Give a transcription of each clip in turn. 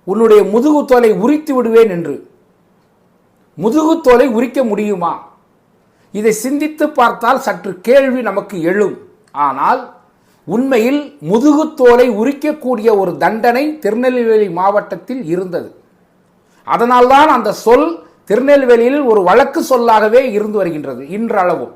உன்னுடைய முதுகுத்தோலை உரித்து விடுவேன் என்று. முதுகுத்தோலை உரிக்க முடியுமா? இதை சிந்தித்து பார்த்தால் சற்று கேள்வி நமக்கு எழும். ஆனால் உண்மையில் முதுகுத்தோலை உரிக்கக்கூடிய ஒரு தண்டனை திருநெல்வேலி மாவட்டத்தில் இருந்தது. அதனால்தான் அந்த சொல் திருநெல்வேலியில் ஒரு வழக்கு சொல்லாகவே இருந்து வருகின்றது இன்றளவும்.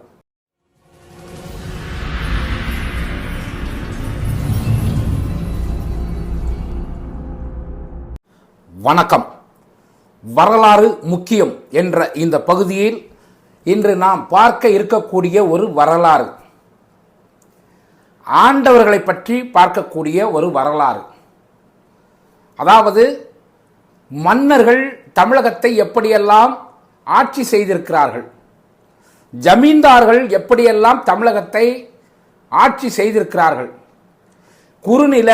வணக்கம். வரலாறு முக்கியம் என்ற இந்த பகுதியில் இன்று நாம் பார்க்க இருக்கக்கூடிய ஒரு வரலாறு, ஆண்டவர்களை பற்றி பார்க்கக்கூடிய ஒரு வரலாறு. அதாவது மன்னர்கள் தமிழகத்தை எப்படியெல்லாம் ஆட்சி செய்திருக்கிறார்கள், ஜமீன்தார்கள் எப்படியெல்லாம் தமிழகத்தை ஆட்சி செய்திருக்கிறார்கள், குறுநில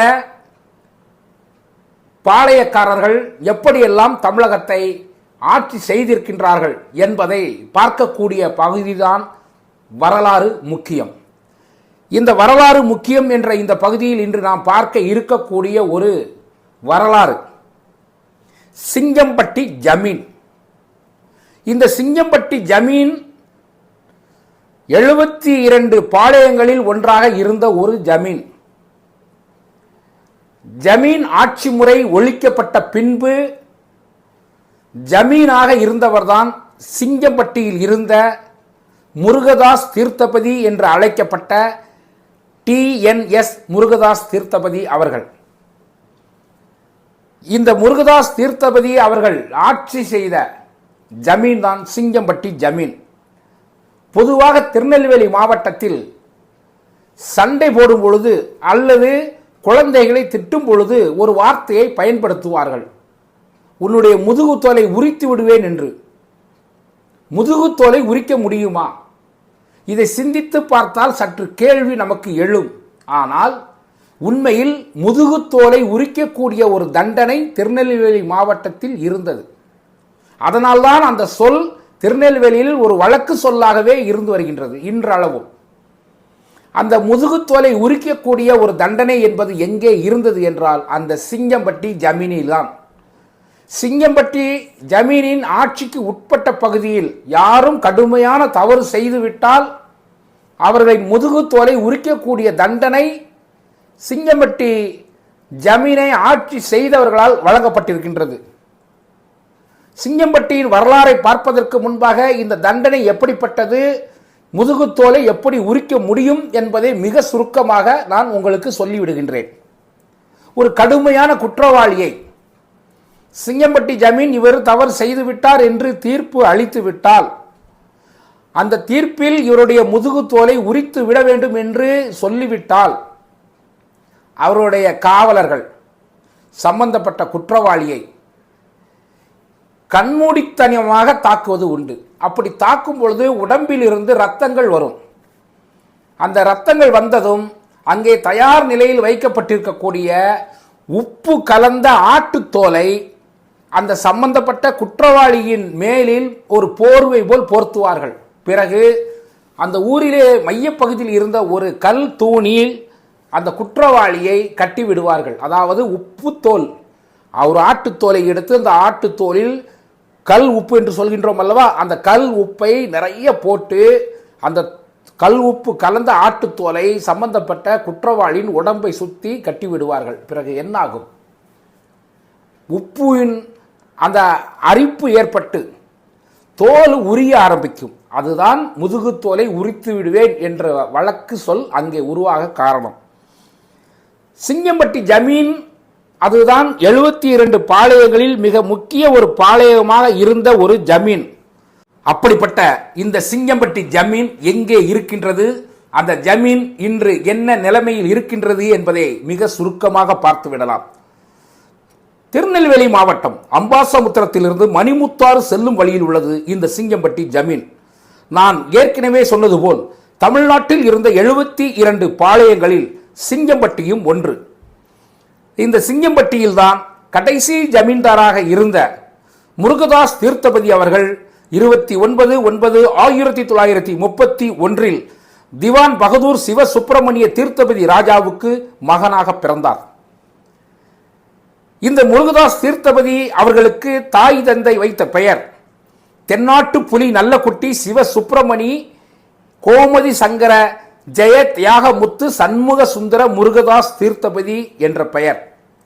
பாளையக்காரர்கள் எப்படியெல்லாம் தமிழகத்தை ஆட்சி செய்திருக்கின்றார்கள் என்பதை பார்க்கக்கூடிய பகுதிதான் வரலாறு முக்கியம். இந்த வரலாறு முக்கியம் என்ற இந்த பகுதியில் இன்று நாம் பார்க்க இருக்கக்கூடிய ஒரு வரலாறு சிங்கம்பட்டி ஜமீன். இந்த சிங்கம்பட்டி ஜமீன் 72 பாளையங்களில் ஒன்றாக இருந்த ஒரு ஜமீன். ஜமீன் ஆட்சி முறை ஒழிக்கப்பட்ட பின்பு ஜமீனாக இருந்தவர்தான் சிங்கம்பட்டியில் இருந்த முருகதாஸ் தீர்த்தபதி என்று அழைக்கப்பட்ட TNS முருகதாஸ் தீர்த்தபதி அவர்கள். இந்த முருகதாஸ் தீர்த்தபதி அவர்கள் ஆட்சி செய்த ஜமீன் தான் சிங்கம்பட்டி ஜமீன். பொதுவாக திருநெல்வேலி மாவட்டத்தில் சண்டை போடும் பொழுது அல்லது குழந்தைகளை திட்டும் பொழுது ஒரு வார்த்தையை பயன்படுத்துவார்கள், உன்னுடைய முதுகுத்தோலை உரித்து விடுவேன் என்று. முதுகுத்தோலை உரிக்க முடியுமா? இதை சிந்தித்து பார்த்தால் சற்று கேள்வி நமக்கு எழும். ஆனால் உண்மையில் முதுகுத்தோலை உரிக்கக்கூடிய ஒரு தண்டனை திருநெல்வேலி மாவட்டத்தில் இருந்தது. அதனால்தான் அந்த சொல் திருநெல்வேலியில் ஒரு வழக்கு சொல்லாகவே இருந்து வருகின்றது இன்றளவும். அந்த முதுகுத்தோலை உரிக்கக்கூடிய ஒரு தண்டனை என்பது எங்கே இருந்தது என்றால் அந்த சிங்கம்பட்டி ஜமீனில் தான். சிங்கம்பட்டி ஜமீனின் ஆட்சிக்கு உட்பட்ட பகுதியில் யாரும் கடுமையான தவறு செய்துவிட்டால் அவர்களை முதுகுத்தோலை உரிக்கக்கூடிய தண்டனை சிங்கம்பட்டி ஜமீனை ஆட்சி செய்தவர்களால் வழங்கப்பட்டிருக்கின்றது. சிங்கம்பட்டியின் வரலாறை பார்ப்பதற்கு முன்பாக இந்த தண்டனை எப்படிப்பட்டது, முதுகுத்தோலை எப்படி உரிக்க முடியும் என்பதை மிக சுருக்கமாக நான் உங்களுக்கு சொல்லிவிடுகின்றேன். ஒரு கடுமையான குற்றவாளியை சிங்கம்பட்டி ஜமீன் இவர் தவறு செய்துவிட்டார் என்று தீர்ப்பு அளித்து விட்டால் அந்த தீர்ப்பில் இவருடைய முதுகுத்தோலை உரித்து விட வேண்டும் என்று சொல்லிவிட்டால் அவருடைய காவலர்கள் சம்பந்தப்பட்ட குற்றவாளியை கண்மூடித்தனமாக தாக்குவது உண்டு. அப்படி தாக்கும் பொழுது உடம்பில் இருந்து இரத்தங்கள் வரும். அந்த இரத்தங்கள் வந்ததும் அங்கே தயார் நிலையில் வைக்கப்பட்டிருக்கக்கூடிய உப்பு கலந்த ஆட்டுத்தோலை அந்த சம்பந்தப்பட்ட குற்றவாளியின் மேலில் ஒரு போர்வை போல் போர்த்துவார்கள். பிறகு அந்த ஊரிலே மையப்பகுதியில் இருந்த ஒரு கல் தூணில் அந்த குற்றவாளியை கட்டி விடுவார்கள். அதாவது உப்பு தோல், ஒரு ஆட்டுத்தோலை எடுத்து அந்த ஆட்டுத்தோலில் கல் உப்பு என்று சொல்கின்றோம் அல்லவா, அந்த கல் உப்பை நிறைய போட்டு அந்த கல் உப்பு கலந்த ஆட்டுத்தோலை சம்பந்தப்பட்ட குற்றவாளியின் உடம்பை சுற்றி கட்டி விடுவார்கள். பிறகு என்ன ஆகும்? உப்பின் அந்த அரிப்பு ஏற்பட்டு தோல் உரிய ஆரம்பிக்கும். அதுதான் முதுகுத்தோலை உரித்து விடுவேன் என்ற வழக்கு சொல் அங்கே உருவாக காரணம். சிங்கம்பட்டி ஜமீன் அதுதான் 72 பாளையங்களில் மிக முக்கிய ஒரு பாளையமாக இருந்த ஒரு ஜமீன். அப்படிப்பட்ட இந்த சிங்கம்பட்டி ஜமீன் எங்கே இருக்கின்றது, அந்த ஜமீன் இன்று என்ன நிலைமையில் இருக்கின்றது என்பதை மிக சுருக்கமாக பார்த்து விடலாம். திருநெல்வேலி மாவட்டம் அம்பாசமுத்திரத்திலிருந்து மணிமுத்தாறு செல்லும் வழியில் உள்ளது இந்த சிங்கம்பட்டி ஜமீன். நான் ஏற்கனவே சொன்னது போல் தமிழ்நாட்டில் இருந்த 72 பாளையங்களில் சிங்கம்பட்டியும் ஒன்று. இந்த சிங்கம்பட்டியில் தான் கடைசி ஜமீன்தாராக இருந்த முருகதாஸ் தீர்த்தபதி அவர்கள் 29/9/1931 திவான் பகதூர் சிவ சுப்பிரமணிய தீர்த்தபதி ராஜாவுக்கு மகனாக பிறந்தார். இந்த முருகதாஸ் தீர்த்தபதி அவர்களுக்கு தாய் தந்தை வைத்த பெயர் தென்னாட்டு புலி நல்லக்குட்டி சிவ சுப்பிரமணி கோமதி சங்கர ஜெய தியாகமுத்து சண்முக சுந்தர முருகதாஸ் தீர்த்தபதி என்ற பெயர்.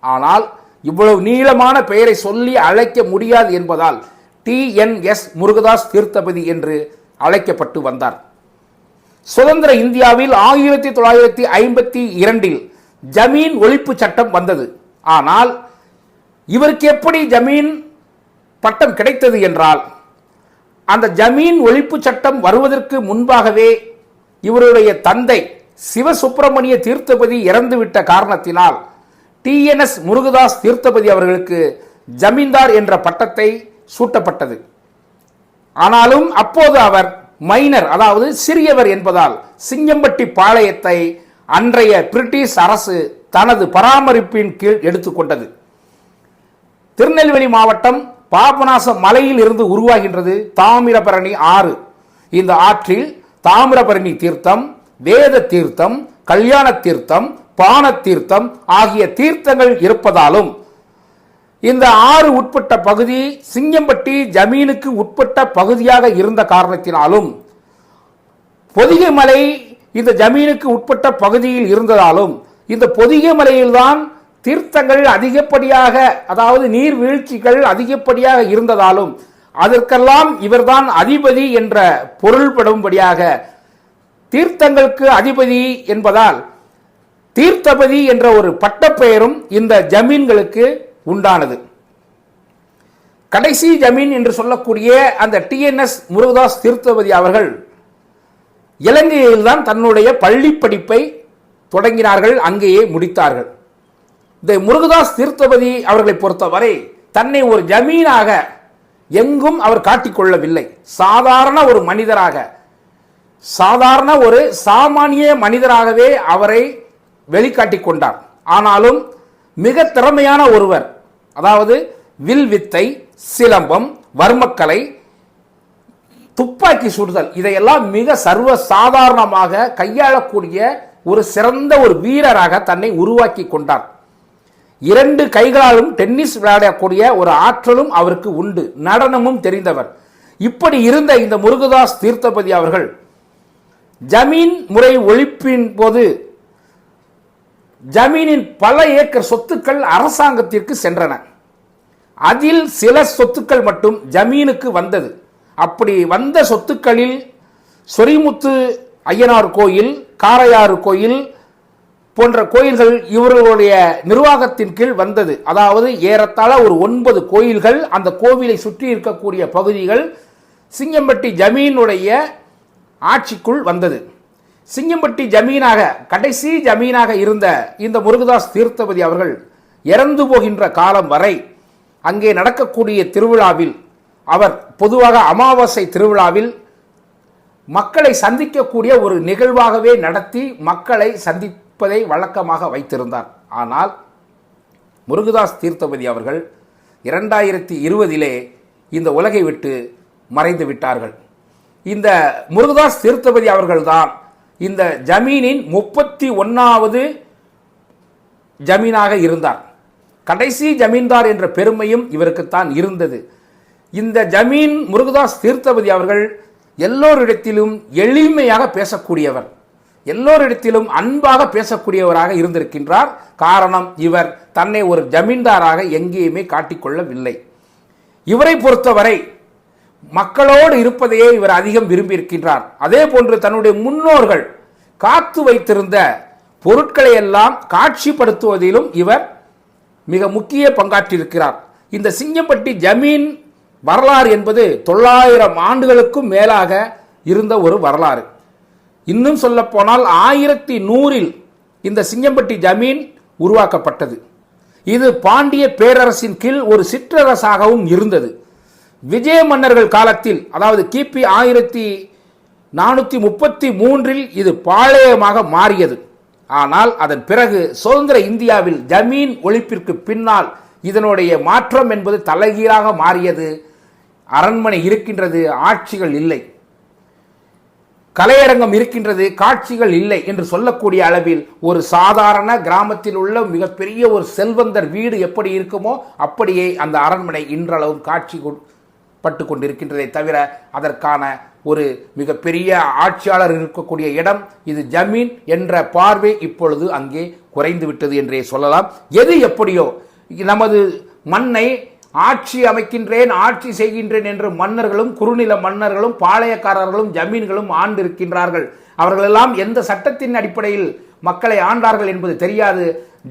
ஆனால் இவ்வளவு நீளமான பெயரை சொல்லி அழைக்க முடியாது என்பதால் TNS முருகதாஸ் தீர்த்தபதி என்று அழைக்கப்பட்டு வந்தார். சுதந்திர இந்தியாவில் 1952 ஜமீன் ஒழிப்பு சட்டம் வந்தது. ஆனால் இவருக்கு எப்படி ஜமீன் பட்டம் கிடைத்தது என்றால், அந்த ஜமீன் ஒழிப்பு சட்டம் வருவதற்கு முன்பாகவே இவருடைய தந்தை சிவசுப்பிரமணிய தீர்த்தபதி இறந்துவிட்ட காரணத்தினால் TNS முருகதாஸ் தீர்த்தபதி அவர்களுக்கு ஜமீன்தார் என்ற பட்டத்தை சூட்டப்பட்டது. ஆனாலும் அப்போது அவர் மைனர், அதாவது சிறியவர் என்பதால் சிங்கம்பட்டி பாளையத்தை அன்றைய பிரிட்டிஷ் அரசு தனது பராமரிப்பின் கீழ் எடுத்துக்கொண்டது. திருநெல்வேலி மாவட்டம் பாபநாசம் மலையில் இருந்து உருவாகின்றது தாமிரபரணி ஆறு. இந்த ஆற்றில் தாமிரபரணி தீர்த்தம், வேத தீர்த்தம், கல்யாண தீர்த்தம், பான தீர்த்தம் ஆகிய தீர்த்தங்கள் இருப்பதாலும் இந்த ஆறு உட்பட்ட பகுதி சிங்கம்பட்டி ஜமீனுக்கு உட்பட்ட பகுதியாக இருந்த காரணத்தினாலும், பொதிகை மலை இந்த ஜமீனுக்கு உட்பட்ட பகுதியில் இருந்ததாலும், இந்த பொதிகை மலையில்தான் தீர்த்தங்கள் அதிகப்படியாக, அதாவது நீர்வீழ்ச்சிகள் அதிகப்படியாக இருந்ததாலும் அதற்கெல்லாம் இவர்தான் அதிபதி என்ற பொருள்படும்படியாக தீர்த்தங்களுக்கு அதிபதி என்பதால் தீர்த்தபதி என்ற ஒரு பட்டப்பெயரும் இந்த ஜமீன்களுக்கு உண்டானது. கடைசி ஜமீன் என்று சொல்லக்கூடிய அந்த TNS முருகதாஸ் தீர்த்தபதி அவர்கள் இலங்கையில்தான் தன்னுடைய பள்ளி படிப்பை தொடங்கினார்கள், அங்கேயே முடித்தார்கள். இந்த முருகதாஸ் தீர்த்தபதி அவர்களை பொறுத்தவரை தன்னை ஒரு ஜமீனாக எங்கும் அவர் காட்டிக்கொள்ளவில்லை. சாதாரண ஒரு மனிதராக, சாதாரண ஒரு சாமானிய மனிதராகவே அவரை வெளிக்காட்டிக் கொண்டார். ஆனாலும் மிக திறமையான ஒருவர், அதாவது வில் வித்தை, சிலம்பம், வர்மக்கலை, துப்பாக்கி சுடுதல், இதையெல்லாம் மிக சர்வ சாதாரணமாக கையாளக்கூடிய ஒரு சிறந்த ஒரு வீரராக தன்னை உருவாக்கி கொண்டார். 2 கைகளாலும் டென்னிஸ் விளையாடக்கூடிய ஒரு ஆற்றலும் அவருக்கு உண்டு, நடனமும் தெரிந்தவர். இப்படி இருந்த இந்த முருகதாஸ் தீர்த்தபதி அவர்கள் ஜமீன் முறை ஒழிப்பின் போது ஜமீனின் பல ஏக்கர் சொத்துக்கள் அரசாங்கத்திற்கு சென்றன. அதில் சில சொத்துக்கள் மட்டும் ஜமீனுக்கு வந்தது. அப்படி வந்த சொத்துக்களில் சொரிமுத்து ஐயனார் கோயில், காரையாறு கோயில் போன்ற கோயில்கள் இவர்களுடைய நிர்வாகத்தின் கீழ் வந்தது. அதாவது ஏறத்தாழ ஒரு 9 கோயில்கள், அந்த கோவிலை சுற்றி இருக்கக்கூடிய பகுதிகள் சிங்கம்பட்டி ஜமீனுடைய ஆட்சிக்குள் வந்தது. சிங்கம்பட்டி ஜமீனாக, கடைசி ஜமீனாக இருந்த இந்த முருகதாஸ் தீர்த்தபதி அவர்கள் இறந்து போகின்ற காலம் வரை அங்கே நடக்கக்கூடிய திருவிழாவில், அவர் பொதுவாக அமாவாசை திருவிழாவில் மக்களை சந்திக்கக்கூடிய ஒரு நிகழ்வாகவே நடத்தி மக்களை சந்திப்பதை வழக்கமாக வைத்திருந்தார். ஆனால் முருகதாஸ் தீர்த்தபதி அவர்கள் 2020 இந்த உலகை விட்டு மறைந்து விட்டார்கள். இந்த முருகதாஸ் தீர்த்தபதி அவர்கள்தான் இந்த ஜமீனின் 31வது ஜமீனாக இருந்தார். கடைசி ஜமீன்தார் என்ற பெருமையும் இவருக்குத்தான் இருந்தது. இந்த ஜமீன் முருகதாஸ் தீர்த்தபதி அவர்கள் எல்லோரிடத்திலும் எளிமையாக பேசக்கூடியவர், எல்லோரிடத்திலும் அன்பாக பேசக்கூடியவராக இருந்திருக்கின்றார். காரணம், இவர் தன்னை ஒரு ஜமீன்தாராக எங்கேயுமே காட்டிக்கொள்ளவில்லை. இவரை பொறுத்தவரை மக்களோடு இருப்பதையே இவர் அதிகம் விரும்பியிருக்கின்றார். அதே போன்று தன்னுடைய முன்னோர்கள் காத்து வைத்திருந்த பொருட்களை எல்லாம் காட்சிப்படுத்துவதிலும் இவர் மிக முக்கிய பங்காற்றியிருக்கிறார். இந்த சிங்கம்பட்டி ஜமீன் வரலாறு என்பது 900 ஆண்டுகளுக்கும் மேலாக இருந்த ஒரு வரலாறு. இன்னும் சொல்ல போனால் 1100 இந்த சிங்கம்பட்டி ஜமீன் உருவாக்கப்பட்டது. இது பாண்டிய பேரரசின் கீழ் ஒரு சிற்றரசாகவும் இருந்தது. விஜய மன்னர்கள் காலத்தில், அதாவது கிபி 1433 இது பாளையமாக மாறியது. ஆனால் அதன் பிறகு சுதந்திர இந்தியாவில் ஜமீன் ஒழிப்பிற்கு பின்னால் இதனுடைய மாற்றம் என்பது தலைகீழாக மாறியது. அரண்மனை இருக்கின்றது, ஆட்சிகள் இல்லை. கலையரங்கம் இருக்கின்றது, காட்சிகள் இல்லை என்று சொல்லக்கூடிய அளவில் ஒரு சாதாரண கிராமத்தில் உள்ள மிகப்பெரிய ஒரு செல்வந்தர் வீடு எப்படி இருக்குமோ அப்படியே அந்த அரண்மனை இன்றளவும் காட்சி பட்டு கொண்டிருக்கின்றதை தவிர அதற்கான ஒரு மிகப்பெரிய ஆட்சியாளர் இருக்கக்கூடிய இடம், இது ஜமீன் என்ற பார்வை இப்பொழுது அங்கே குறைந்து விட்டது என்றே சொல்லலாம். எது எப்படியோ நமது மண்ணை ஆட்சி அமைக்கின்றேன், ஆட்சி செய்கின்றேன் என்று மன்னர்களும், குறுநில மன்னர்களும், பாளையக்காரர்களும், ஜமீன்களும் ஆண்டிருக்கின்றார்கள். அவர்களெல்லாம் எந்த சட்டத்தின் அடிப்படையில் மக்களை ஆண்டார்கள் என்பது தெரியாது.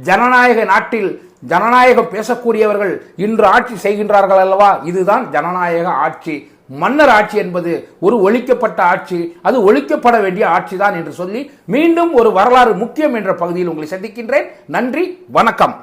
ஜனநாயக நாட்டில் ஜனநாயகம் பேசக்கூடியவர்கள் இன்று ஆட்சி செய்கின்றார்கள் அல்லவா? இதுதான் ஜனநாயக ஆட்சி. மன்னர் ஆட்சி என்பது ஒரு ஒழிக்கப்பட்ட ஆட்சி, அது ஒழிக்கப்பட வேண்டிய ஆட்சிதான் என்று சொல்லி மீண்டும் ஒரு வரலாறு முக்கியம் என்ற பகுதியில் உங்களை சந்திக்கின்றேன். நன்றி, வணக்கம்.